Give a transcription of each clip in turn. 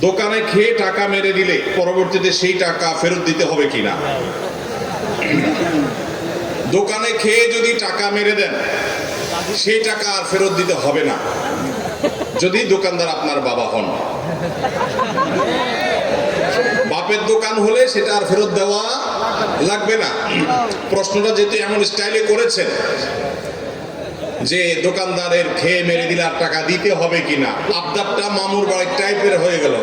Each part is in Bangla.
দোকানে খেয়ে টাকা মেরে দিলে পরবর্তীতে সেই টাকা ফেরত দিতে হবে কিনা? দোকানে খেয়ে যদি টাকা মেরে দেন সেই টাকা আর ফেরত দিতে হবে না, যদি দোকানদার আপনার বাবা হন। বাপের দোকান হলে সেটা আর ফেরত দেওয়া লাগবে না। প্রশ্নটা যেহেতু এমন স্টাইলে করেছেন যে দোকানদারের খেয়ে মেরে দিলে আর টাকা দিতে হবে কিনা, আবদারটা মামুর বাড়ির টাইপের হয়ে গেল।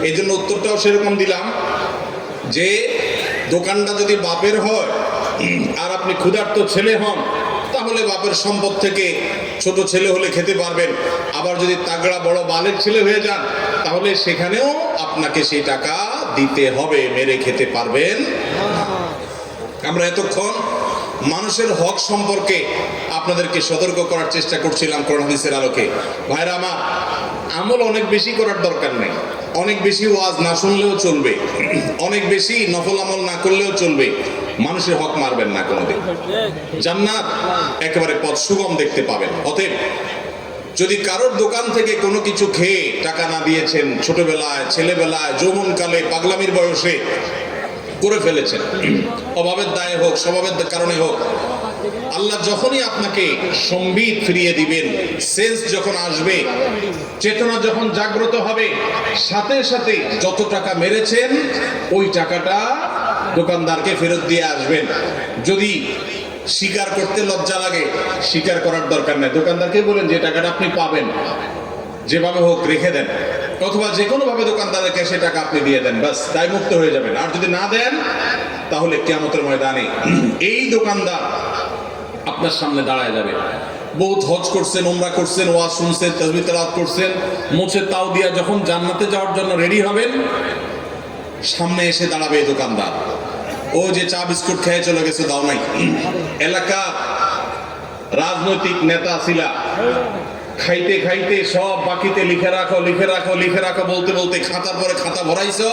এই জন্য উত্তরটাও সেরকম দিলাম যে দোকানটা যদি বাপের হয় আর আপনি ক্ষুধার্ত ছেলে হন, তাহলে বাপের সম্পদ থেকে ছোট ছেলে হলে খেতে পারবেন। আবার যদি তাগড়া বড় বালের ছেলে হয়ে যান, তাহলে সেখানেও আপনাকে সেই টাকা দিতে হবে, মেরে খেতে পারবেন। আমরা এতক্ষণ মানুষের হক সম্পর্কে আপনাদেরকে সতর্ক করার চেষ্টা করছিলাম কোরআন হাদিসের আলোকে। ভাইরা আমার, আমল অনেক বেশি করার দরকার নেই, অনেক বেশি ওয়াজ না শুনলেও চলবে, অনেক বেশি নফল আমল না করলেও চলবে। মানুষের হক মারবেন না কোনোদিন, জান্নাত একেবারে পথ সুগম দেখতে পাবেন। অতএব যদি কারোর দোকান থেকে কোনো কিছু খেয়ে টাকা না দিয়েছেন, ছোটবেলায়, ছেলেবেলায়, যৌবনকালে, পাগলামির বয়সে করে ফেলেছেন, অভাবের দায়ে হোক, স্বভাবের কারণে হোক, আল্লাহ যখনই আপনাকে সম্বিত ফিরিয়ে দিবেন, সেন্স যখন আসবে, চেতনা যখন জাগ্রত হবে, সাথে সাথে যত টাকা মেরেছেন ওই টাকাটা দোকানদারকে ফেরত দিয়ে আসবেন। যদি স্বীকার করতে লজ্জা লাগে, স্বীকার করার দরকার নেই, দোকানদারকে বলেন যে টাকাটা আপনি পাবেন, যেভাবে হোক রেখে দেন, অথবা যে কোনো ভাবে দোকানদারের ক্যাশে টাকা আপনি দিয়ে দেন, বাস দায় মুক্ত হয়ে যাবেন। আর যদি না দেন, তাহলে কিয়ামতের ময়দানে এই দোকানদার আপনার সামনে দাঁড়ায় যাবে। বহুত হজ করছেন, উমরা করছেন, ওয়াজ শুনছেন, তাসবিহ তেলাওয়াত করছেন, মুছে তাও দিয়া যখন জান্নাতে যাওয়ার জন্য রেডি হবেন, সামনে এসে দাঁড়াবে এই দোকানদার। ও যে চা বিস্কুট খেয়ে চলে গেছে, দাও নাই। এলাকা রাজনৈতিক নেতা ছিলা, খাইতে খাইতে সব বাকিতে লিখে রাখো, লিখে রাখো, লিখে রাখো বলতে বলতে খাতার পরে খাতা ভরাইছো,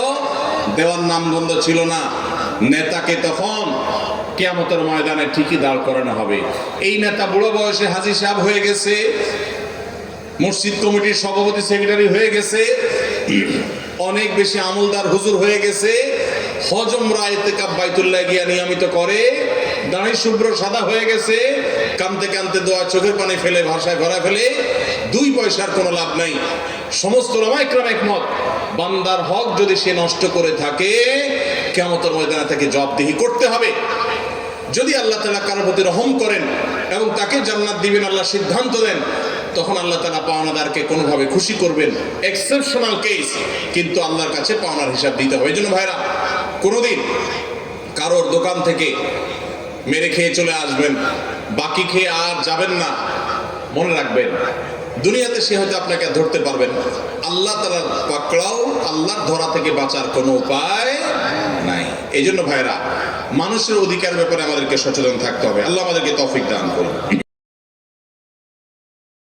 দেওয়ার নাম গন্ধ ছিল না। নেতাকে তখন কিয়ামতের ময়দানে ঠিকই দাঁড় করানো হবে। এই নেতা বুড়ো বয়সে হাজী সাহেব হয়ে গেছে, মসজিদ কমিটির সভাপতি সেক্রেটারি হয়ে গেছে, অনেক বেশি আমলদার হুজুর হয়ে গেছে, হজ উমরা ইতিকাফ বাইতুল্লাহ গিয়া নিয়মিত করে, দাড়ি শুভ্র সাদা হয়ে গেছে, কানতে কানতে দোয়া চোখের পানি ফেলে ভাষায় ভরা ফেলে, 2 পয়সার কোনো লাভ নাই। সমস্ত উলামা ইকরাম একমত, বান্দার হক যদি সে নষ্ট করে থাকে, কিয়ামতের ময়দানে তাকে জবাবদিহি করতে হবে। যদি আল্লাহ তাআলা কারোর প্রতি রহম করেন এবং তাকে জান্নাত দিবেন আল্লাহ সিদ্ধান্ত দেন, তখন আল্লাহ তাআলা পাওনাদারকে কোনোভাবে খুশি করবেন, এক্সেপশনাল কেস, কিন্তু আল্লাহর কাছে পাওনার হিসাব দিতে হবে। এই জন্য ভাইরা, কোনোদিন কারোর দোকান থেকে মেরে খেয়ে চলে আসবেন, বাকি খেয়ে আর যাবেন না। মনে রাখবেন, দুনিয়াতে সে হয়তো আপনাকে ধরতে পারবেন, আল্লাহ তাআলার পাকড়াও, আল্লাহর ধরা থেকে বাঁচার কোনো উপায় নাই। এই জন্য ভাইরা, মানুষের অধিকার ব্যাপারে আমাদেরকে সচেতন থাকতে হবে। আল্লাহ আমাদেরকে তৌফিক দান করুন।